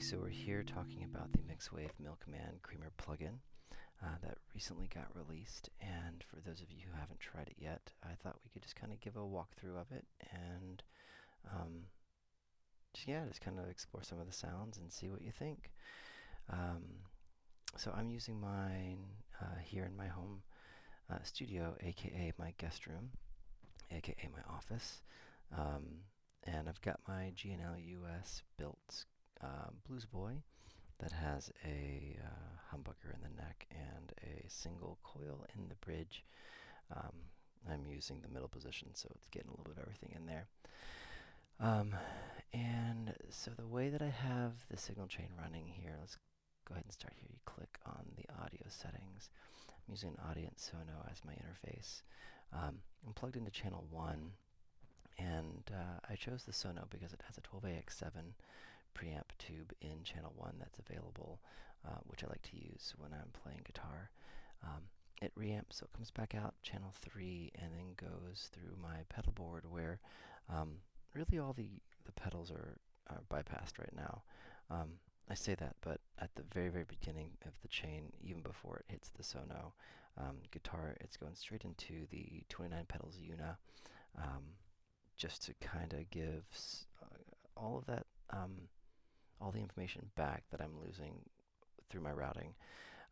so we're here talking about the MixWave Milkman Creamer Plugin that recently got released, and for those of you who haven't tried it yet, I thought we could just kind of give a walkthrough of it and just kind of explore some of the sounds and see what you think. So I'm using mine here in my home studio, aka my guest room, aka my office, and I've got my G&L US built Blues Boy that has a humbucker in the neck and a single coil in the bridge. I'm using the middle position, so it's getting a little bit of everything in there. And so the way that I have the signal chain running here, let's go ahead and start here. You click on the audio settings. I'm using an Audience Sono as my interface. I'm plugged into channel 1, and I chose the Sono because it has a 12AX7 preamp tube in channel 1 that's available, which I like to use when I'm playing guitar. It reamps, so it comes back out channel 3 and then goes through my pedal board where really all the pedals are bypassed right now. I say that, but at the very, very beginning of the chain, even before it hits the Sono guitar, it's going straight into the 29 pedals Una, just to kind of give all of that, all the information back that I'm losing through my routing.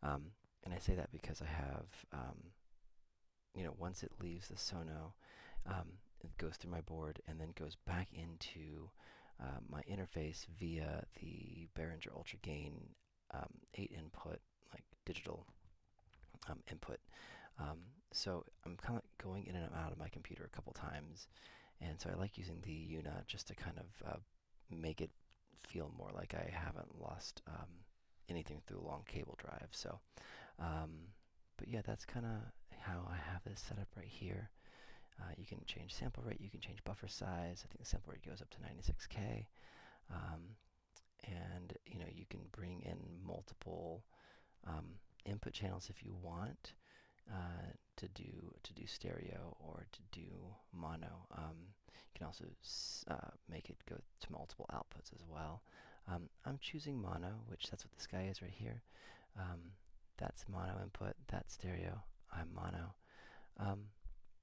And I say that because I have, once it leaves the Sono, it goes through my board and then goes back into my interface via the Behringer Ultra Gain 8 input, like digital input. So I'm kind of going in and out of my computer a couple times, and so I like using the Una just to kind of make it feel more like I haven't lost anything through a long cable drive. So, but yeah, that's kind of how I have this set up right here. You can change sample rate, you can change buffer size. I think the sample rate goes up to 96K. And you can bring in multiple input channels if you want to do stereo or to do mono. You can also make it go to multiple outputs as well. I'm choosing mono, which that's what this guy is right here. That's mono input, that's stereo, I'm mono.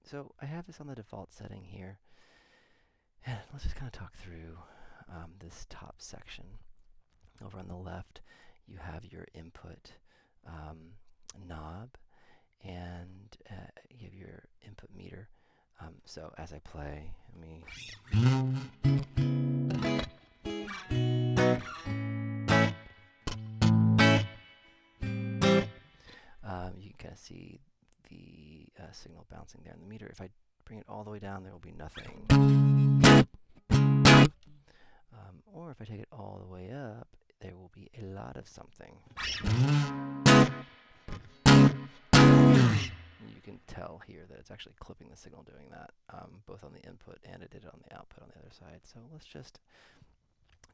So I have this on the default setting here, and let's just kind of talk through this top section. Over on the left, you have your input knob, and you have your input meter. So as I play, you can kind of see the signal bouncing there in the meter. If I bring it all the way down, there will be nothing. Or if I take it all the way up, there will be a lot of something. You can tell here that it's actually clipping the signal doing that, both on the input and it did it on the output on the other side. So let's just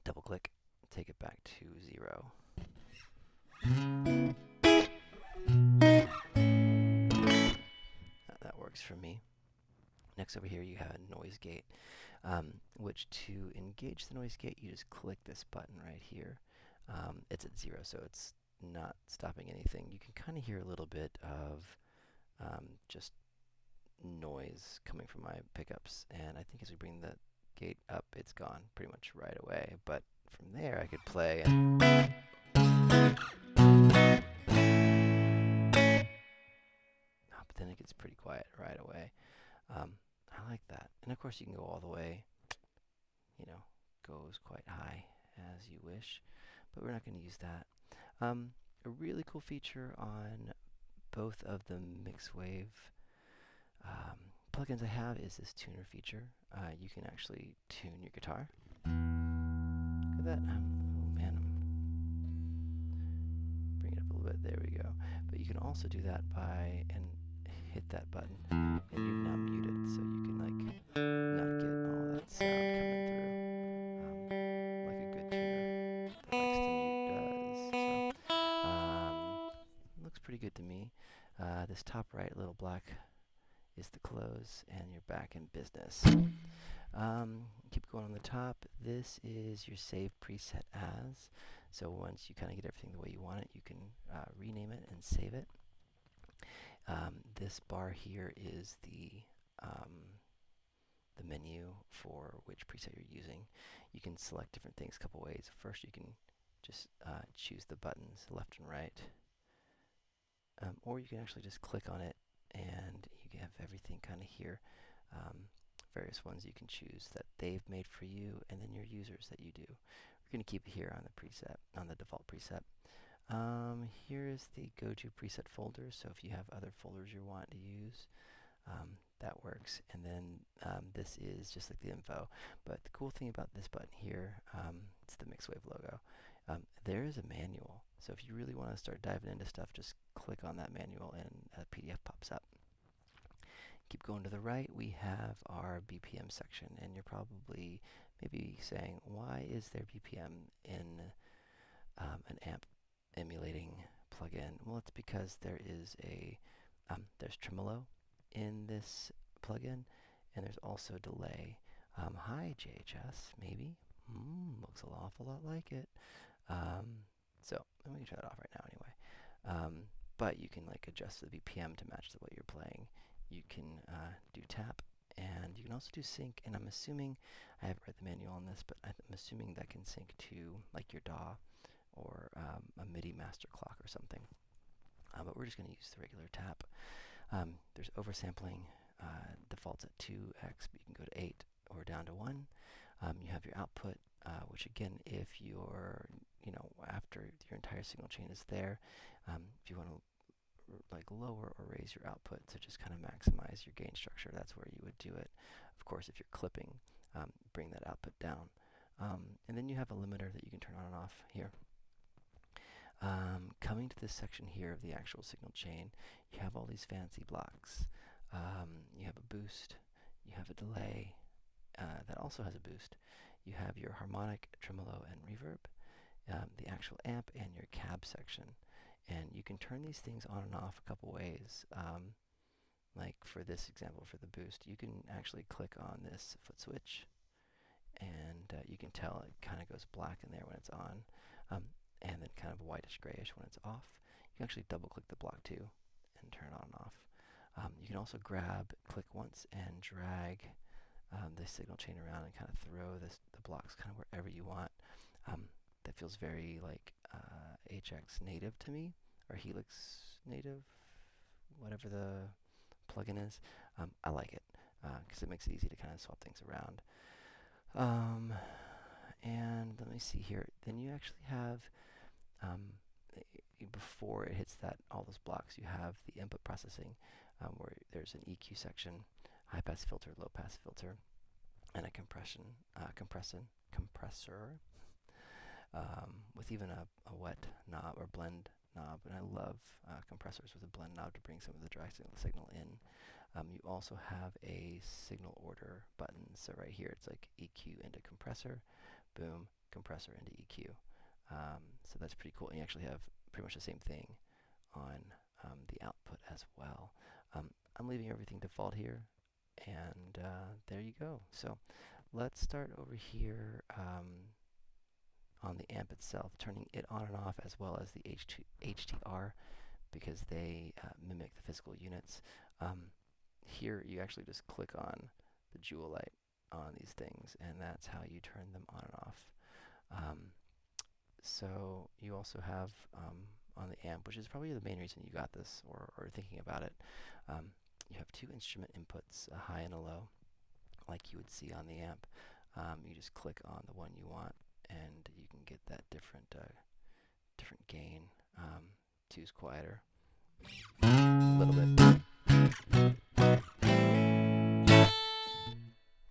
double click, take it back to 0. That works for me. Next over here you have a noise gate, which to engage the noise gate you just click this button right here. It's at 0, so it's not stopping anything. You can kind of hear a little bit of just noise coming from my pickups, and I think as we bring the gate up it's gone pretty much right away, but from there I could play and but then it gets pretty quiet right away. I like that. And of course you can go all the way, goes quite high as you wish, but we're not going to use that. A really cool feature on both of the MixWave plugins I have is this tuner feature. You can actually tune your guitar. Look at that. Oh man, bring it up a little bit. There we go. But you can also do that by hit that button, and you've now muted, so you can not get all that sound coming through, like a good tuner that likes to mute does. So looks pretty good to me. This top right little black is the close, and you're back in business. Keep going on the top. This is your save preset as. So once you kind of get everything the way you want it, you can rename it and save it. This bar here is the menu for which preset you're using. You can select different things a couple ways. First, you can just choose the buttons left and right, or you can actually just click on it and you have everything kind of here. Various ones you can choose that they've made for you, and then your users that you do. We're going to keep it here on the preset, on the default preset. Here is the go-to preset folder, so if you have other folders you want to use, that works. And then this is just like the info. But the cool thing about this button here, it's the Mixwave logo. There is a manual, so if you really want to start diving into stuff, just click on that manual and a PDF pops up. Keep going to the right, we have our BPM section, and you're probably maybe saying, why is there BPM in an amp emulating plugin? Well, it's because there is there's tremolo in this plugin, and there's also delay. Hi JHS, maybe? Looks an awful lot like it. So let me turn that off right now anyway. But you can like adjust the BPM to match what you're playing. You can do tap, and you can also do sync, and I'm assuming, I haven't read the manual on this, but I'm assuming that can sync to like your DAW or a MIDI master clock or something. But we're just going to use the regular tap. There's oversampling, defaults at 2x, but you can go to 8 or down to 1. You have your output, which again, if you're, after your entire signal chain is there, if you want to like lower or raise your output to just kind of maximize your gain structure, that's where you would do it. Of course, if you're clipping, bring that output down. And then you have a limiter that you can turn on and off here. Coming to this section here of the actual signal chain, you have all these fancy blocks. You have a boost, you have a delay that also has a boost. You have your harmonic, tremolo, and reverb, the actual amp, and your cab section. And you can turn these things on and off a couple ways. Like for this example, for the boost, you can actually click on this foot switch, and you can tell it kind of goes black in there when it's on, and then kind of whitish grayish when it's off. You can actually double click the block too and turn it on and off. You can also click once and drag the signal chain around and kind of throw the blocks kind of wherever you want. That feels very like HX native to me, or Helix native, whatever the plugin is. I like it because it makes it easy to kind of swap things around. And let me see here. Then you actually have, before it hits all those blocks, you have the input processing, where there's an EQ section, high pass filter, low pass filter, and a compressor, with even a wet knob or blend knob. And I love compressors with a blend knob to bring some of the dry signal in. You also have a signal order button. So right here, it's like EQ into compressor, boom, compressor into EQ. So that's pretty cool. And you actually have pretty much the same thing on the output as well. I'm leaving everything default here, and there you go. So let's start over here on the amp itself, turning it on and off, as well as the HTR, because they mimic the physical units. Here you actually just click on the jewel light on these things, and that's how you turn them on and off. So you also have on the amp, which is probably the main reason you got this or thinking about it, you have two instrument inputs, a high and a low, like you would see on the amp. You just click on the one you want, and you can get that different gain. Two's quieter, a little bit.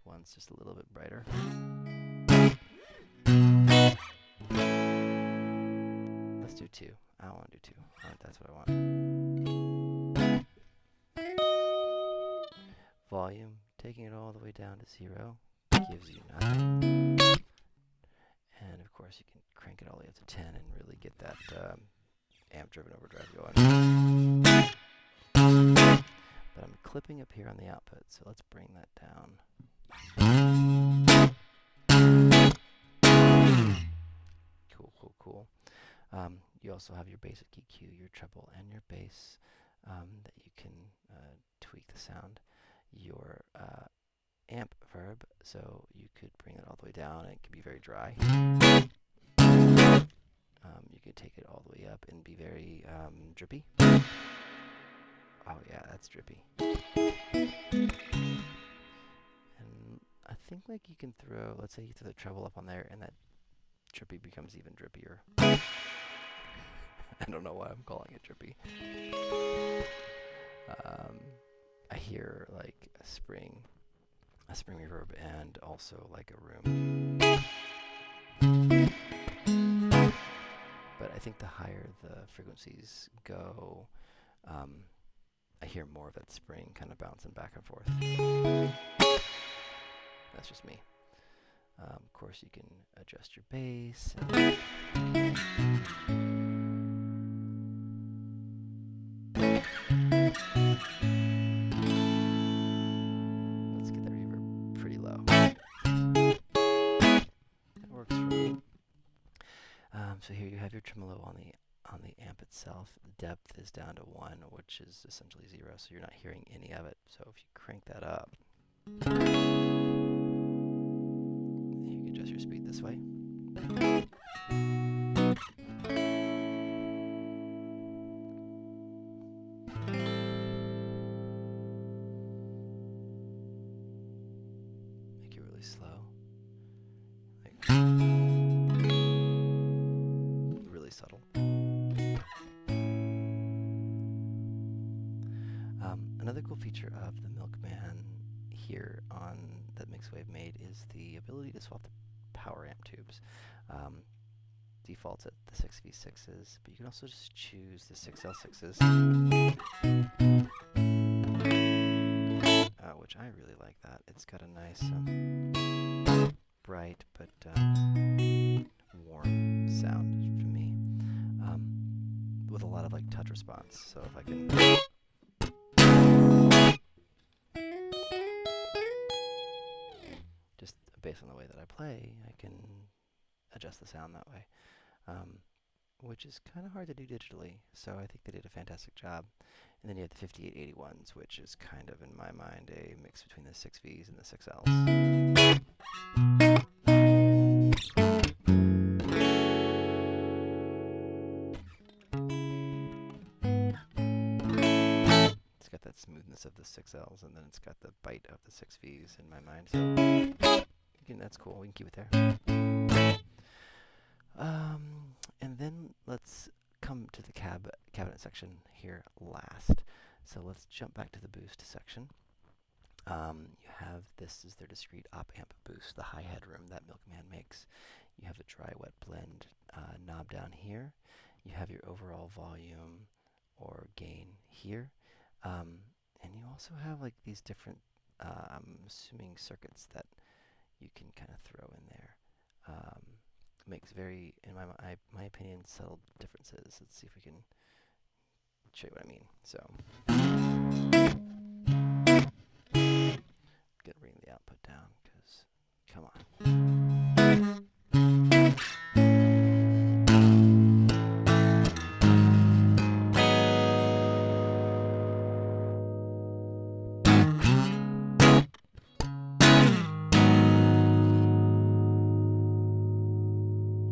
One's just a little bit brighter. Let's do two. I don't want to do two. That's what I want. Volume, taking it all the way down to 0, gives you nothing. And of course, you can crank it all the way up to 10 and really get that amp-driven overdrive going. But I'm clipping up here on the output, so let's bring that down. Cool. cool. You also have your basic EQ, your treble, and your bass that you can tweak the sound. Your amp verb, so you could bring it all the way down and it can be very dry. You could take it all the way up and be very drippy. Oh yeah, that's drippy. And I think like you can throw, let's say you throw the treble up on there and that drippy becomes even drippier. I don't know why I'm calling it drippy. I hear like a spring reverb and also like a room. But I think the higher the frequencies go, I hear more of that spring kind of bouncing back and forth. That's just me. Of course, you can adjust your bass. Let's get that reverb pretty low. That works for me. So here you have your tremolo on the amp itself. The depth is down to 1, which is essentially 0, so you're not hearing any of it. So if you crank that up, you can adjust your speed this way. Make it really slow. Like really subtle. Another cool feature of the Milkman here on that Mixwave made is the ability to swap the power amp tubes. Defaults at the 6V6s, but you can also just choose the 6L6s, which I really like that. It's got a nice bright but warm sound for me, with a lot of like touch response. So if I can just based on the way that I play, I can adjust the sound that way, which is kind of hard to do digitally. So I think they did a fantastic job. And then you have the 5881s, which is kind of, in my mind, a mix between the 6Vs and the 6Ls. It's got that smoothness of the 6Ls, and then it's got the bite of the 6Vs in my mind. So again, that's cool. We can keep it there. And then let's come to the cabinet section here last. So let's jump back to the boost section. You have, this is their discrete op amp boost, the high headroom that Milkman makes. You have a dry wet blend knob down here. You have your overall volume or gain here. And you also have like these different, I'm assuming, circuits that you can kind of throw in there. Makes very, in my opinion, subtle differences. Let's see if we can show you what I mean. So, I'm gonna bring the output down because, come on.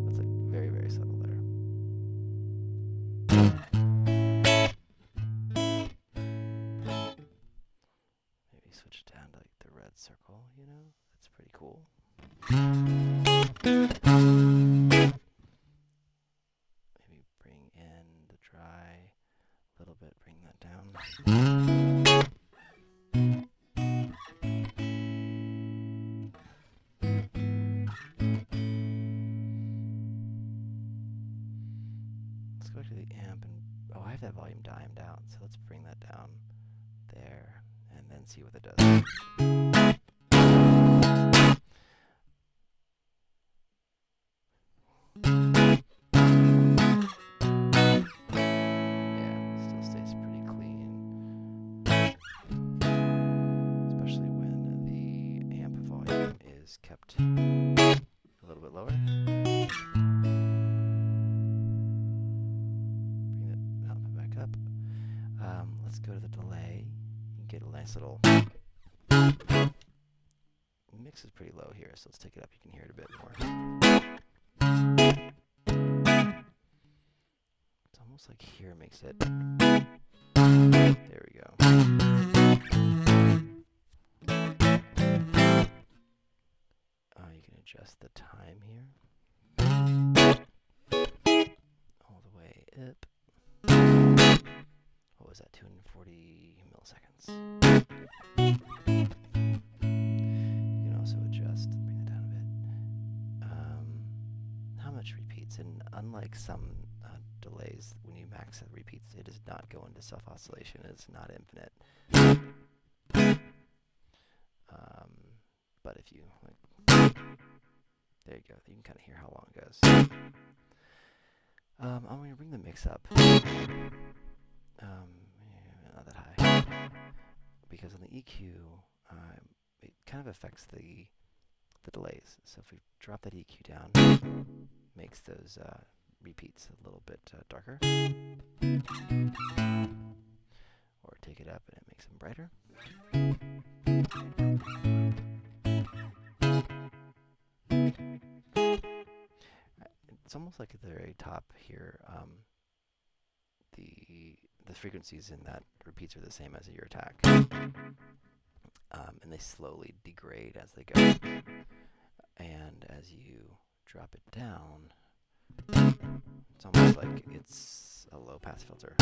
That's like very, very subtle there. Maybe switch it down to like the red circle, you know? That's pretty cool. Maybe bring in the dry a little bit, bring that down. Let's go to the amp and, oh, I have that volume dimed out, so let's bring that down there and then see what it does. Yeah, still stays pretty clean, especially when the amp volume is kept a little bit lower. let's go to the delay. You get a nice little mix is pretty low here, so let's take it up. You can hear it a bit more. It's almost like here makes it. There we go. You can adjust the time here. All the way up. What was that? 240 milliseconds. You can also adjust, bring that down a bit. How much repeats? And unlike some delays, when you max the repeats, it does not go into self-oscillation. It's not infinite. But if you, like, there you go. You can kind of hear how long it goes. I'm going to bring the mix up. Not that high. Because on the EQ, it kind of affects the delays. So if we drop that EQ down, makes those repeats a little bit darker. Or take it up and it makes them brighter. It's almost like at the very top here, the frequencies in that repeats are the same as your attack. And they slowly degrade as they go. And as you drop it down, it's almost like it's a low pass filter.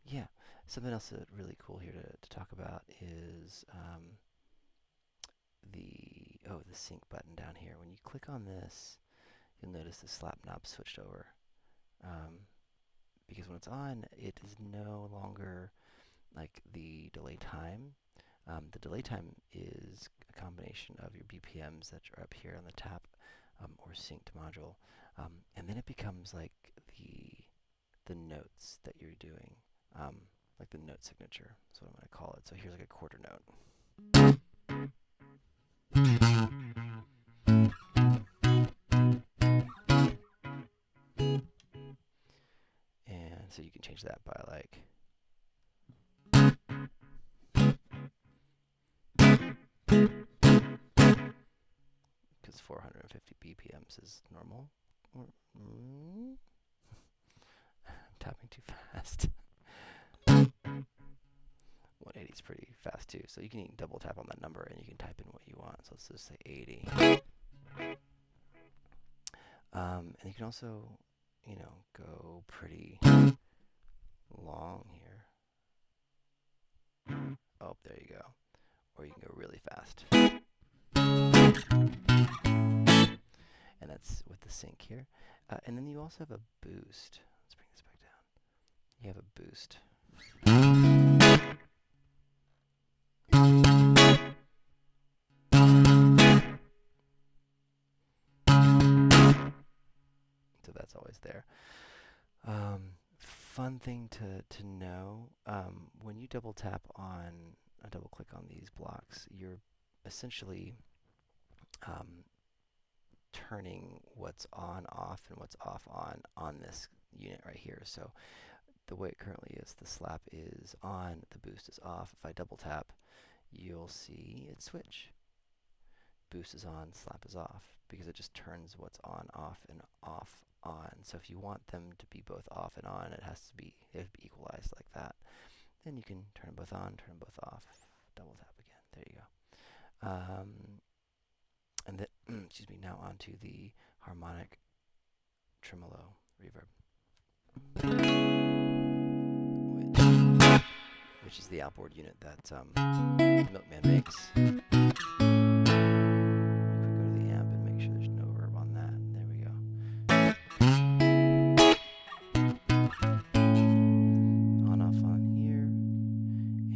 Yeah, something else that's really cool here to talk about is the sync button down here. When you click on this, you'll notice the slap knob switched over. Because when it's on, it is no longer like the delay time. The delay time is a combination of your BPMs that are up here on the tap or synced module. And then it becomes like the notes that you're doing. Like the note signature, that's what I'm going to call it. So here's like a quarter note. And so you can change that by like because 450 BPMs is normal. I'm tapping too fast. 180 is pretty fast too, so you can double tap on that number and you can type in what you want. So let's just say 80. And you can also, you know, go pretty long here. Oh, there you go. Or you can go really fast. And that's with the sync here. And then you also have a boost. Let's bring this back down. You have a boost. So that's always there. Fun thing to know, when you double tap on, double click on these blocks, you're essentially turning what's on off and what's off on this unit right here. So the way it currently is, the slap is on, the boost is off. If I double tap, you'll see it switch. Boost is on, slap is off, because it just turns what's on, off, and off, on. So if you want them to be both off and on, they have to be equalized like that. Then you can turn them both on, turn them both off, double tap again. There you go. And then, excuse me, now onto the harmonic tremolo reverb, which is the outboard unit that Milkman makes. Go to the amp and make sure there's no reverb on that. There we go. On off on here,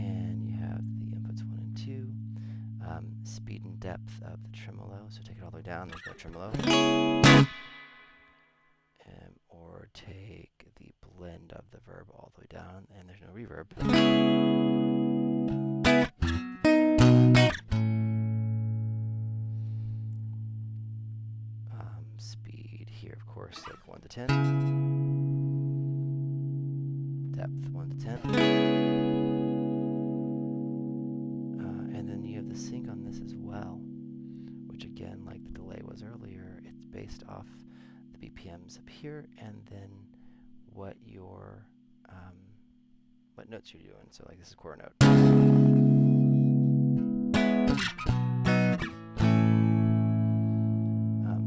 and you have the inputs 1 and 2. Speed and depth of the tremolo. So take it all the way down. There's no tremolo. Or take the blend of the verb all the way down, and there's no reverb. coarse, like 1 to 10. Depth 1 to 10. And then you have the sync on this as well, which again, like the delay was earlier, it's based off the BPMs up here and then what your what notes you're doing. So like this is quarter note.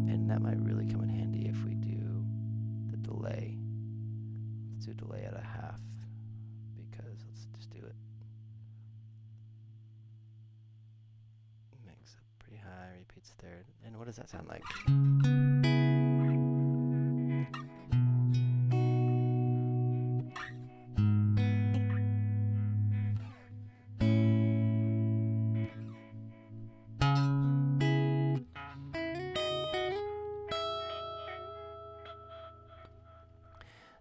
And that might really come in handy if we do the delay. Let's do delay at a half, because let's just do it. Makes it pretty high, repeats third. And what does that sound like?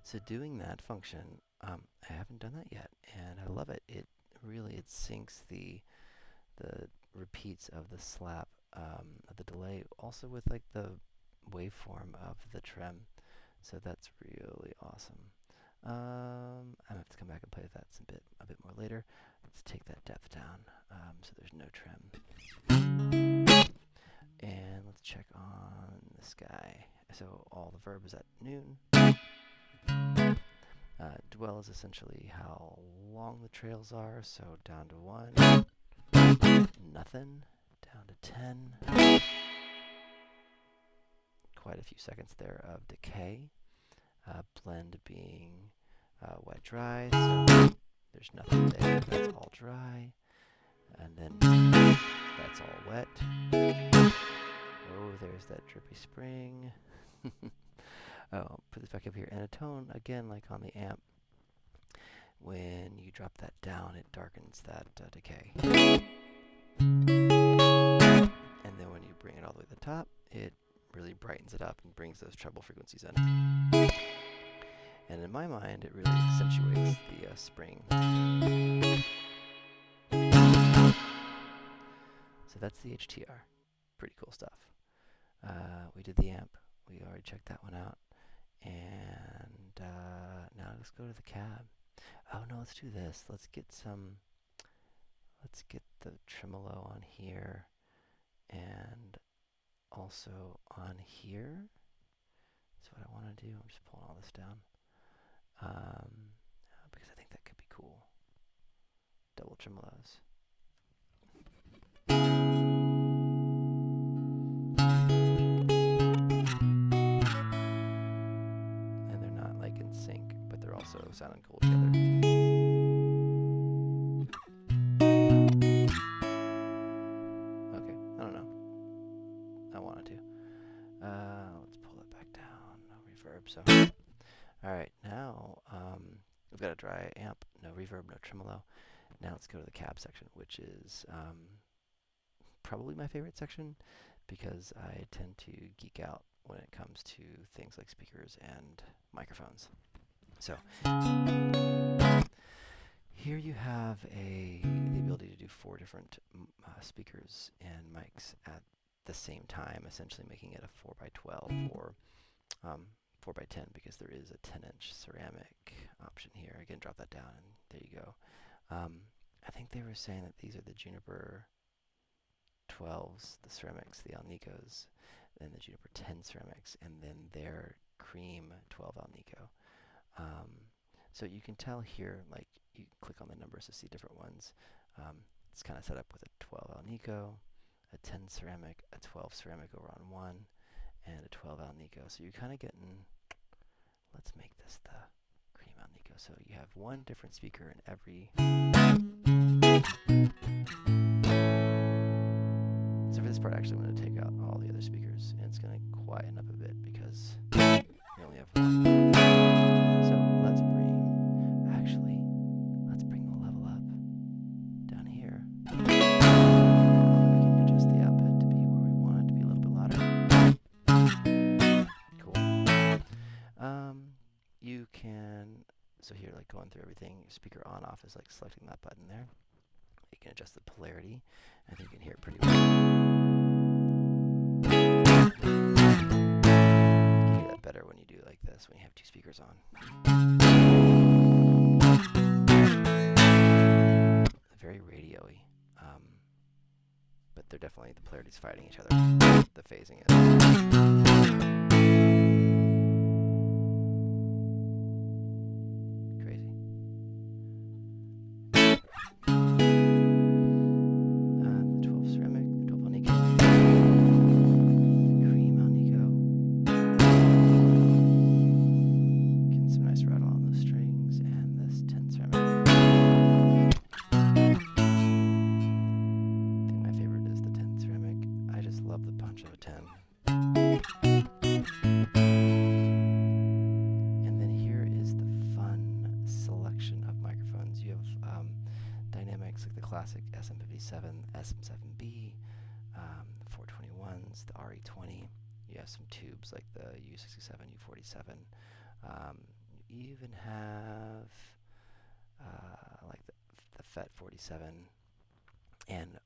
So doing that function, I haven't done that yet, and I love it. It syncs the repeats of the slap of the delay, also with like the waveform of the trem. So that's really awesome. I'm gonna have to come back and play with that a bit more later. Let's take that depth down, so there's no trem. And let's check on this guy. So all the verb is at noon. Dwell is essentially how long the trails are, so down to 1, nothing, down to 10. Quite a few seconds there of decay. Blend being wet dry, so there's nothing there, that's all dry. And then that's all wet. Oh, there's that drippy spring. Oh, put this back up here. And a tone, again, like on the amp, when you drop that down, it darkens that decay. And then when you bring it all the way to the top, it really brightens it up and brings those treble frequencies in. And in my mind, it really accentuates the spring. So that's the HTR. Pretty cool stuff. We did the amp. We already checked that one out. And now let's go to the cab. Oh no, let's do this. Let's get the tremolo on here and also on here. That's what I want to do. I'm just pulling all this down because I think that could be cool. Double tremolos. So sounding cool together. Okay, I don't know. I wanted to. Let's pull it back down. No reverb. So, all right, now we've got a dry amp, no reverb, no tremolo. Now let's go to the cab section, which is probably my favorite section because I tend to geek out when it comes to things like speakers and microphones. So here you have the ability to do 4 different speakers and mics at the same time, essentially making it a 4x12 or 4x10 because there is a 10-inch ceramic option here. Again, drop that down and there you go. I think they were saying that these are the Juniper 12s, the ceramics, the Alnicos, and the Juniper 10 ceramics, and then their cream 12 Alnico. So you can tell here, like you click on the numbers to see different ones. It's kind of set up with a 12 Alnico, a 10 ceramic, a 12 ceramic over on one, and a 12 Alnico. So you're kind of getting, let's make this the cream Alnico. So you have one different speaker in every. So for this part, actually, I'm going to take out all the other speakers, and it's going to quieten up a bit because we only have one. So let's bring the level up down here. And we can adjust the output to be where we want it to be a little bit louder. Cool. You can, so here, like going through everything, speaker on off is like selecting that button there. You can adjust the polarity. I think you can hear it pretty well. You can hear that better when you do like this, when you have two speakers on. Very radio-y, but they're definitely, the polarity's fighting each other. The phasing is. Crazy. The 12 ceramic, the 12 Alnico. The cream Alnico. Getting some nice rattle on those strings, and this 10 ceramic. I think my favorite is the 10 ceramic. I just love the punch of a 10. And then here is the fun selection of microphones. You have dynamics like the classic SM57, SM7B, the 421s, the RE20. You have some tubes like the U67, U47. You even have like the FET 47, and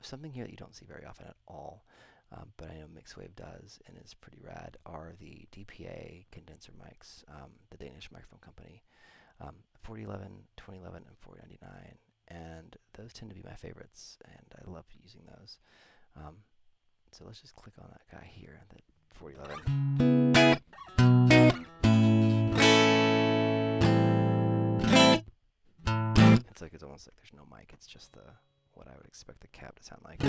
something here that you don't see very often at all, but I know Mixwave does, and it's pretty rad, are the DPA condenser mics, the Danish microphone company, 4011, 2011, and 4099, and those tend to be my favorites, and I love using those. So let's just click on that guy here, the 4011. It's almost like there's no mic. It's just what I would expect the cab to sound like.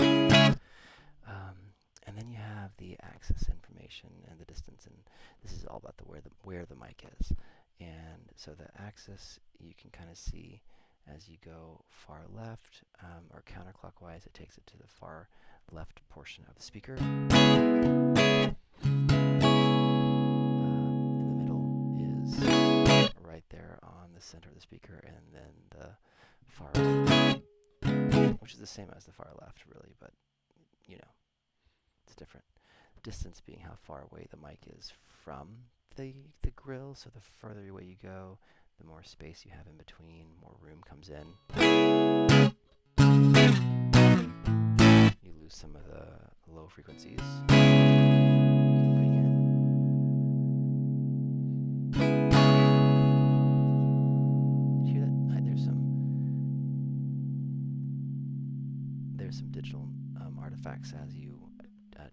And then you have the axis information and the distance, and this is all about where the mic is. And so the axis you can kind of see as you go far left or counterclockwise. It takes it to the far left portion of the speaker. In the middle is right there on the center of the speaker, and then the far right, which is the same as the far left, really, but you know, it's different. Distance being how far away the mic is from the grill, so the further away you go, the more space you have in between, more room comes in. You lose some of the low frequencies. You can bring in. Did you hear that? There's some digital artifacts as you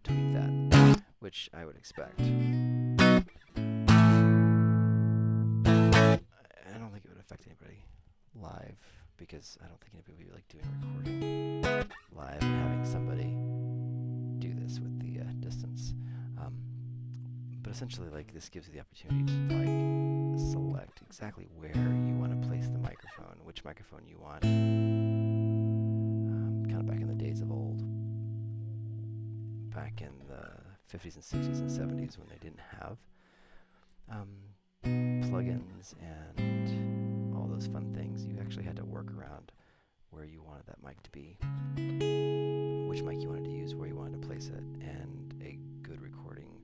tweak that, which I would expect. I don't think it would affect anybody live, because I don't think anybody would be like doing a recording live and having somebody do this with the distance. But essentially, like, this gives you the opportunity to like select exactly where you want to place the microphone, which microphone you want. Kind of back in the days of old, back in the 50s and 60s and 70s, when they didn't have plugins and all those fun things. You actually had to work around where you wanted that mic to be, which mic you wanted to use, where you wanted to place it, and a good recording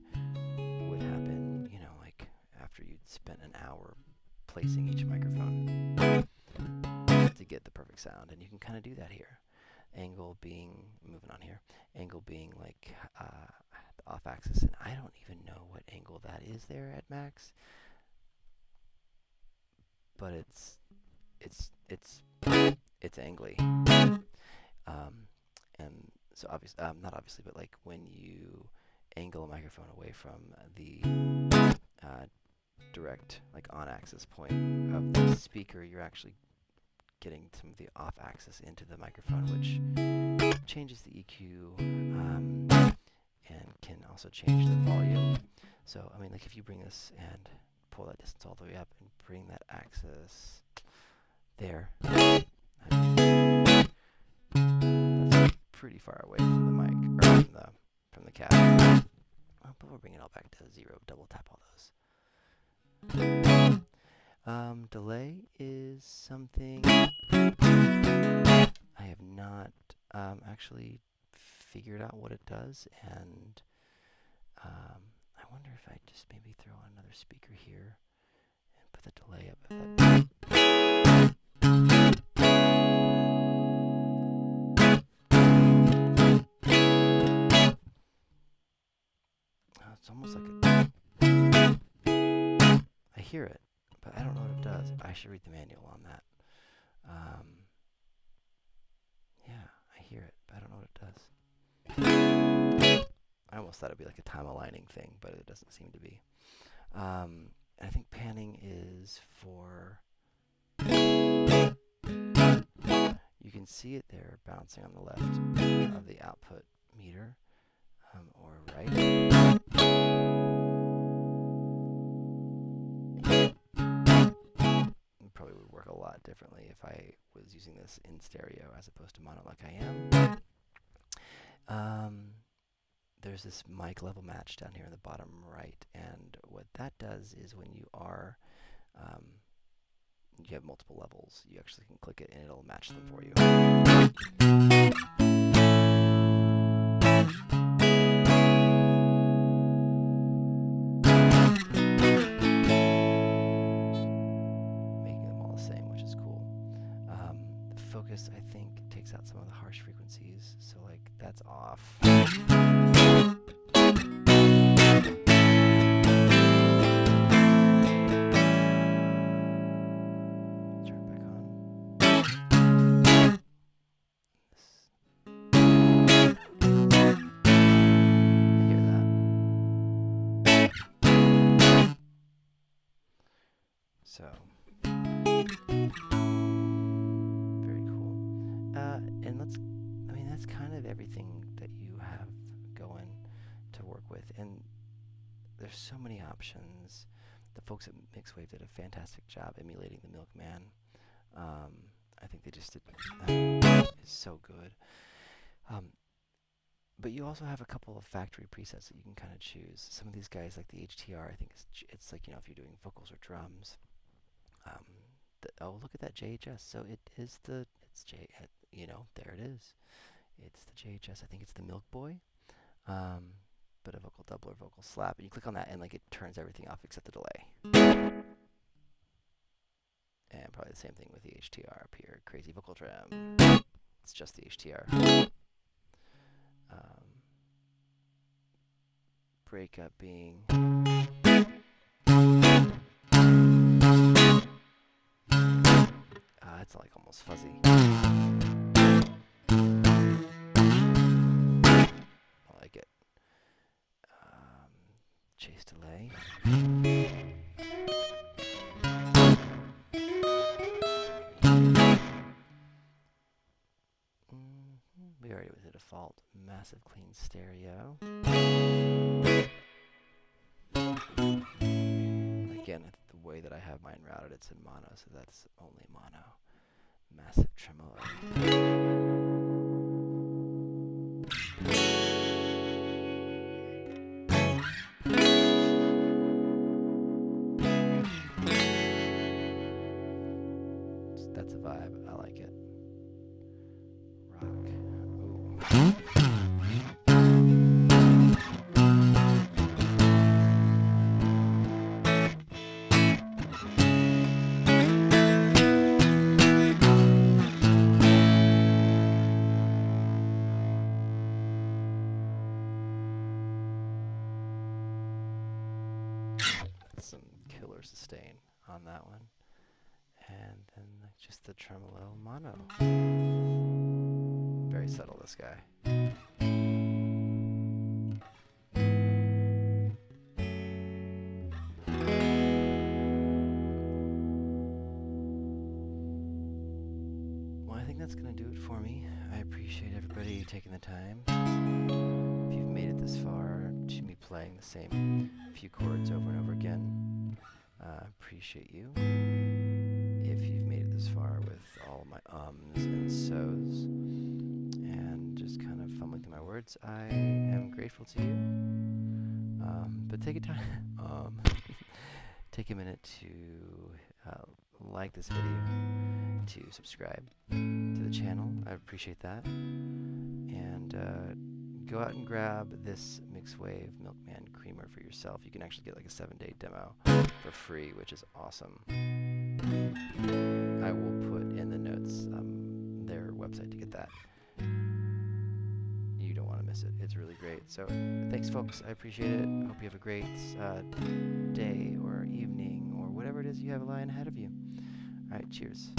would happen, you know, like after you'd spent an hour placing each microphone to get the perfect sound. And you can kind of do that here. Angle being, moving on here, angle being like the off axis, and I don't even know what angle that is there at max, but it's angly. And so obviously, not obviously, but like when you angle a microphone away from the direct, like on axis point of the speaker, you're actually getting some of the off axis into the microphone, which changes the EQ and can also change the volume. So I mean, like if you bring this and pull that distance all the way up and bring that axis there, that's pretty far away from the mic, or from the cab. But we'll bring it all back to 0. Double tap all those. Delay is something I have not actually figured out what it does, and I wonder if I just maybe throw on another speaker here and put the delay up. It's almost like a hear it, but I don't know what it does. I should read the manual on that. Yeah, I hear it, but I don't know what it does. I almost thought it'd be like a time aligning thing, but it doesn't seem to be. And I think panning is for... You can see it there bouncing on the left of the output meter, or right. It probably would work a lot differently if I was using this in stereo as opposed to mono like I am. There's this mic level match down here in the bottom right, and what that does is when you are you have multiple levels, you actually can click it and it'll match them for you. Making them all the same, which is cool. The focus, I think, takes out some of the harsh frequencies, so like that's off. So, very cool. And that's kind of everything that you have going to work with. And there's so many options. The folks at Mixwave did a fantastic job emulating the Milkman. I think they just did. It's so good. But you also have a couple of factory presets that you can kind of choose. Some of these guys, like the HTR, I think it's like, if you're doing vocals or drums. Oh, look at that JHS. So it's there it is. It's the JHS. I think it's the Milk Boy. But a vocal doubler, vocal slap. And you click on that and like it turns everything off except the delay. And probably the same thing with the HTR up here. Crazy vocal trim. It's just the HTR. Breakup being... it's like almost fuzzy. I like it. Chase delay. We already with the default massive clean stereo. Again, the way that I have mine routed, it's in mono, so that's only mono. Massive tremolo. That's a vibe. I like it. Rock. Ooh. Some killer sustain on that one, and then just the tremolo mono. Very subtle, this guy. Well, I think that's gonna do it for me. I appreciate everybody taking the time. If you've made it this far to me playing the same few chords over and over again, appreciate you. If you've made it this far with all my ums and so's and just kind of fumbling through my words, I am grateful to you. But take a time, take a minute to like this video, to subscribe to the channel. I appreciate that. And go out and grab this Mixwave Milkman Creamer for yourself. You can actually get like a 7-day demo for free, which is awesome. I will put in the notes their website to get that. You don't want to miss it. It's really great. So thanks, folks. I appreciate it. Hope you have a great day or evening or whatever. you have lying ahead of you. All right, cheers.